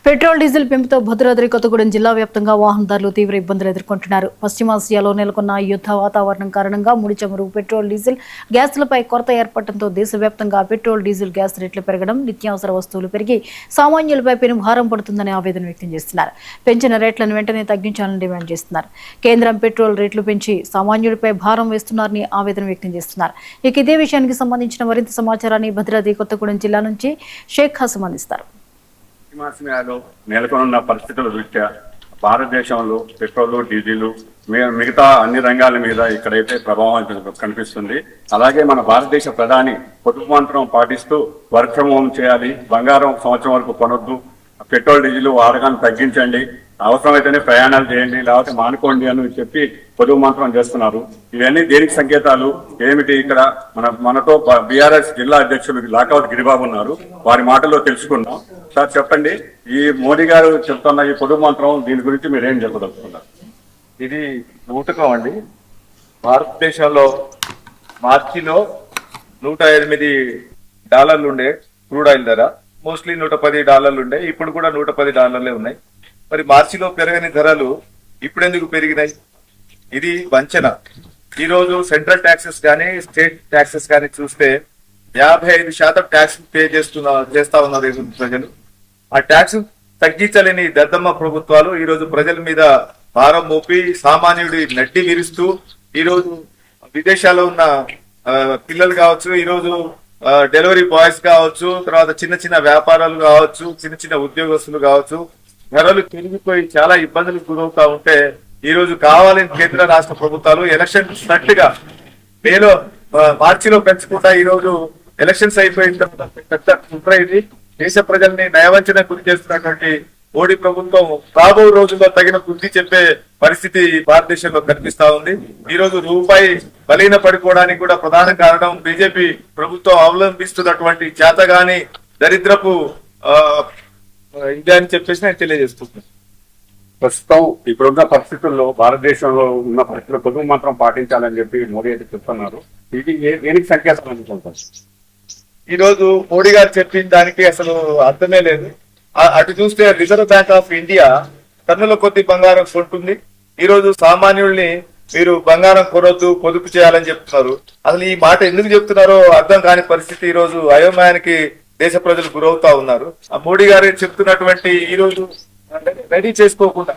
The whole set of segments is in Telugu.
పెట్రోల్ డీజిల్ పెంపుతో భద్రాద్రి కొత్తగూడెం జిల్లా వ్యాప్తంగా వాహనదారులు తీవ్ర ఇబ్బందులు ఎదుర్కొంటున్నారు. పశ్చిమాసియాలో నెలకొన్న యుద్ధ వాతావరణం కారణంగా ముడి చమురు, పెట్రోల్, డీజిల్, గ్యాస్లపై కొరత ఏర్పడటంతో దేశవ్యాప్తంగా పెట్రోల్, డీజిల్, గ్యాస్ రేట్లు పెరగడం, నిత్యావసర వస్తువులు పెరిగి సామాన్యులపై పెను భారం పడుతుందని ఆవేదన వ్యక్తం చేస్తున్నారు. పెంచిన రేట్లను వెంటనే తగ్గించాలని డిమాండ్ చేస్తున్నారు. కేంద్రం పెట్రోల్ రేట్లు పెంచి సామాన్యుడిపై భారం వేస్తున్నారని ఆవేదన వ్యక్తం చేస్తున్నారు. ఇక ఇదే విషయానికి సంబంధించిన మరింత సమాచారాన్ని భద్రాద్రి కొత్తగూడెం జిల్లా నుంచి షేక్ హసన్ అందిస్తారు. పశ్చిమాసియాలో నెలకొన్న పరిస్థితుల దృష్ట్యా భారతదేశంలో పెట్రోల్, డీజిల్ మిగతా అన్ని రంగాల మీద ఇక్కడైతే ప్రభావం కనిపిస్తుంది. అలాగే మన భారతదేశ ప్రధాని పొదుపు మంత్రం పాటిస్తూ వర్క్ ఫ్రం హోమ్ చేయాలి, బంగారం సంవత్సరం వరకు కొనొద్దు, పెట్రోల్, డీజిల్ వాడకాన్ని తగ్గించండి, అవసరమైతేనే ప్రయాణాలు చేయండి, లేకపోతే మానుకోండి అని చెప్పి పొదుపు మంత్రం చేస్తున్నారు. ఇవన్నీ దేనికి సంకేతాలు ఏమిటి? ఇక్కడ మనతో బీఆర్ఎస్ జిల్లా అధ్యక్షులు లాకావత్ గిరిబాబు ఉన్నారు. వారి మాటల్లో తెలుసుకుందాం. సార్ చెప్పండి, ఈ మోడీ గారు చెప్తున్న ఈ పొదుపు మంత్రం దీని గురించి మీరు ఏం చెప్పదలుచుకున్నారు? ఇది ఊటకం అండి. భారతదేశంలో మార్చిలో $108 ఉండే క్రూడ్ ఆయిల్ ధర, మోస్ట్లీ $110 ఉండే, ఇప్పుడు కూడా $110 ఉన్నాయి. మరి మార్చిలో పెరగని ధరలు ఇప్పుడెందుకు పెరిగినాయి? ఇది వంచన. ఈ రోజు సెంట్రల్ ట్యాక్సెస్ కానీ స్టేట్ ట్యాక్సెస్ కానీ చూస్తే 55% ట్యాక్స్ పే చేస్తా ఉన్నారు ప్రజలు. ఆ ట్యాక్స్ తగ్గించలేని దద్దమ్మ ప్రభుత్వాలు ఈ రోజు ప్రజల మీద భారం మోపి సామాన్యుడి నడ్డి విరుస్తూ ఈ రోజు విదేశాల్లో ఉన్న పిల్లలు కావచ్చు, ఈ రోజు డెలివరీ బాయ్స్ కావచ్చు, తర్వాత చిన్న చిన్న వ్యాపారాలు కావచ్చు, చిన్న చిన్న ఉద్యోగస్తులు కావచ్చు, ధరలు పెరిగిపోయి చాలా ఇబ్బందులకు గురవుతా ఉంటే ఈ రోజు కావాలని కేంద్ర రాష్ట్ర ప్రభుత్వాలు ఎలక్షన్స్ గా మార్చిలో పెంచుకుంటా ఈ రోజు ఎలక్షన్స్ అయిపోయిన తర్వాత పెద్ద కుట్ర ఇది. దేశ ప్రజల్ని నయవంచన గురి చేస్తున్నటువంటి మోడీ ప్రభుత్వం రాబో రోజుల్లో తగిన బుద్ధి చెప్పే పరిస్థితి భారతదేశంలో కనిపిస్తా ఉంది. ఈ రోజు రూపాయి బలీన పడిపోవడానికి కూడా ప్రధాన కారణం బీజేపీ ప్రభుత్వం అవలంబిస్తున్నటువంటి చేతగాని దరిద్రపు ఇదే అని చెప్పేసి నేను తెలియజేస్తున్నాను. ప్రస్తుతం ఇప్పుడున్న పరిస్థితుల్లో భారతదేశంలో ఉన్న పరిస్థితుల్లో పొదుపు మంత్రం పాటించాలని చెప్పి మోడీ అయితే చెప్తున్నారు. ఇది దేనికి సంకేతం అనుకుంటారు? ఈ రోజు మోడీ గారు చెప్పిన దానికి అసలు అర్థమే లేదు. అటు చూస్తే రిజర్వ్ బ్యాంక్ ఆఫ్ ఇండియా టన్నుల కొద్ది బంగారం కొంటుంది. ఈ రోజు సామాన్యుల్ని మీరు బంగారం కొనొద్దు, పొదుపు చేయాలని చెప్తున్నారు. అసలు ఈ మాట ఎందుకు చెప్తున్నారో అర్థం కాని పరిస్థితి ఈ రోజు అయోమయానికి దేశ ప్రజలు గురవుతా ఉన్నారు. ఆ మోడీ గారు చెప్తున్నటువంటి ఈ రోజు రెడీ చేసుకోకుండా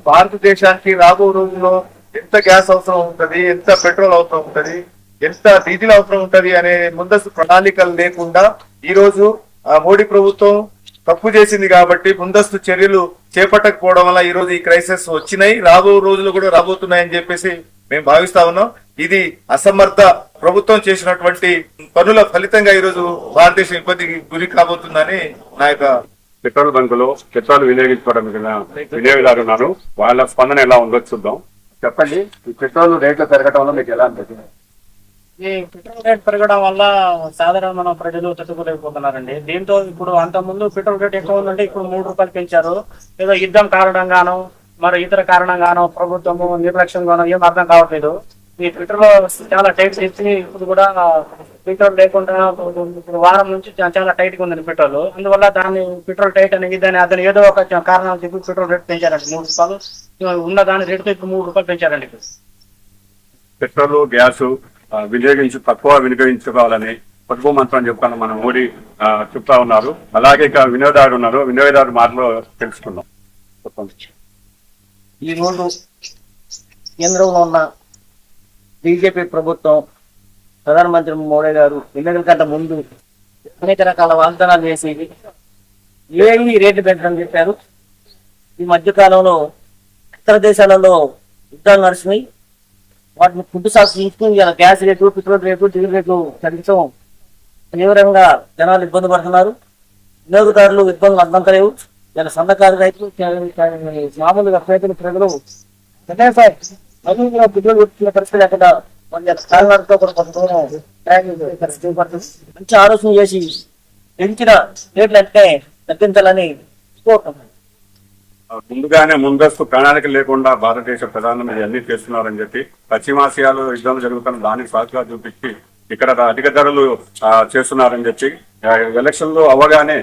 భారతదేశానికి రాబో రోజుల్లో ఎంత గ్యాస్ అవసరం ఉంటది, ఎంత పెట్రోల్ అవసరం ఉంటది, ఎంత డీజిల్ అవసరం ఉంటది అనే ముందస్తు ప్రణాళికలు లేకుండా ఈ రోజు మోడీ ప్రభుత్వం తప్పు చేసింది కాబట్టి ముందస్తు చర్యలు చేపట్టకపోవడం వల్ల ఈ రోజు ఈ క్రైసిస్ వచ్చినాయి, రాబో రోజులు కూడా రాబోతున్నాయని చెప్పేసి మేము భావిస్తా ఉన్నాం. ఇది అసమర్థ ప్రభుత్వం చేసినటువంటి పనుల ఫలితంగా ఈ రోజు భారతదేశం ఇబ్బందికి గురి కాబోతుందని నా యొక్క పెట్రోల్ బంకులో పెట్రోల్ వినియోగించుకోవడం వినియోగదారు ఉన్నారు. వాళ్ళ స్పందన ఎలా ఉందో చూద్దాం. చెప్పండి, ఈ పెట్రోల్ రేట్లు పెరగడం వల్ల మీకు ఎలా అనిపిస్తుంది? ఈ పెట్రోల్ రేట్ పెరగడం వల్ల సాధారణ ప్రజలు తట్టుకోలేకపోతున్నారండి. దీంతో ఇప్పుడు అంత ముందు పెట్రోల్ రేట్ ఎక్కువ ఉందంటే ఇప్పుడు ₹3 పెంచారు. ఏదో యుద్ధం కారణంగానో మరి ఇతర కారణంగానో ప్రభుత్వము నిర్లక్ష్యంగానో ఏం అర్థం కావట్లేదు. ఈ పెట్రోల్ చాలా టైట్ ఇచ్చి ఇప్పుడు కూడా పెట్రోల్ లేకుండా ఇప్పుడు వారం నుంచి చాలా టైట్ గా ఉందండి పెట్రోల్. అందువల్ల దాన్ని పెట్రోల్ టైట్ అనేది అతను ఏదో ఒక కారణాలు చెప్పి పెట్రోల్ రేట్ పెంచారండి. ₹3 ఉన్న దాని రేటుతో ఇప్పుడు ₹3 పెంచారండి. పెట్రోల్, గ్యాస్ తక్కువ వినియోగించుకోవాలని పొదుపు మంత్రం చెప్తాను మన మోడీ చెప్తా ఉన్నారు. అలాగే ఇక వినియోగదారుడు ఉన్నారు, వినియోగదారుడు మాటలో తెలుసుకుందాం. ఈ రోజు కేంద్రంలో ఉన్న బీజేపీ ప్రభుత్వం, ప్రధానమంత్రి మోడీ గారు ఎన్నికల కంటే ముందు అనేక రకాల వాగ్దానాలు చేసి ఏమి రేట్లు పెట్టడం చెప్పారు. ఈ మధ్య కాలంలో ఇతర దేశాలలో యుద్ధాలు నడిచినాయి. వాటిని ఫుడ్ సాక్స్ తీసుకుని gas rate, petrol rate, diesel రేట్లు తగ్గించడం తీవ్రంగా జనాలు ఇబ్బంది పడుతున్నారు. వినియోగదారులు ఇబ్బందులు అర్థంకలేవు. ఇలా సన్నకారు రైతులు, మామూలుగా పేదలు ప్రజలు పెట్రోల్ పెట్టుకునే పరిస్థితి ఎక్కడ పరిస్థితి పడుతుంది. మంచి ఆలోచన చేసి పెంచిన రేట్లు అంటే తగ్గించాలని కోరుతున్నాను. ముందుగానే ముందస్తు ప్రణాళిక లేకుండా భారతదేశ ప్రధానమంత్రి అన్ని చేస్తున్నారని చెప్పి పశ్చిమాసియాలో యుద్ధం జరుగుతున్న దానికి సాకుగా చూపించి ఇక్కడ అధిక ధరలు చేస్తున్నారని చెప్పి ఎలక్షన్లు అవ్వగానే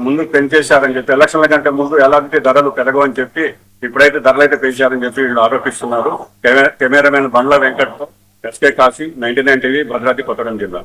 ముందు పెంచేశారని చెప్పి, ఎలక్షన్ల కంటే ముందు ఎలాంటి ధరలు పెరగవని చెప్పి ఇప్పుడైతే ధరలు అయితే పెంచారని చెప్పి వీళ్ళు ఆరోపిస్తున్నారు. కెమెరామెన్ బండ్ల వెంకట్తో ఎస్కే కాశీ, 99 టీవీ, భద్రాద్రి కొత్తగూడెం జిల్లా.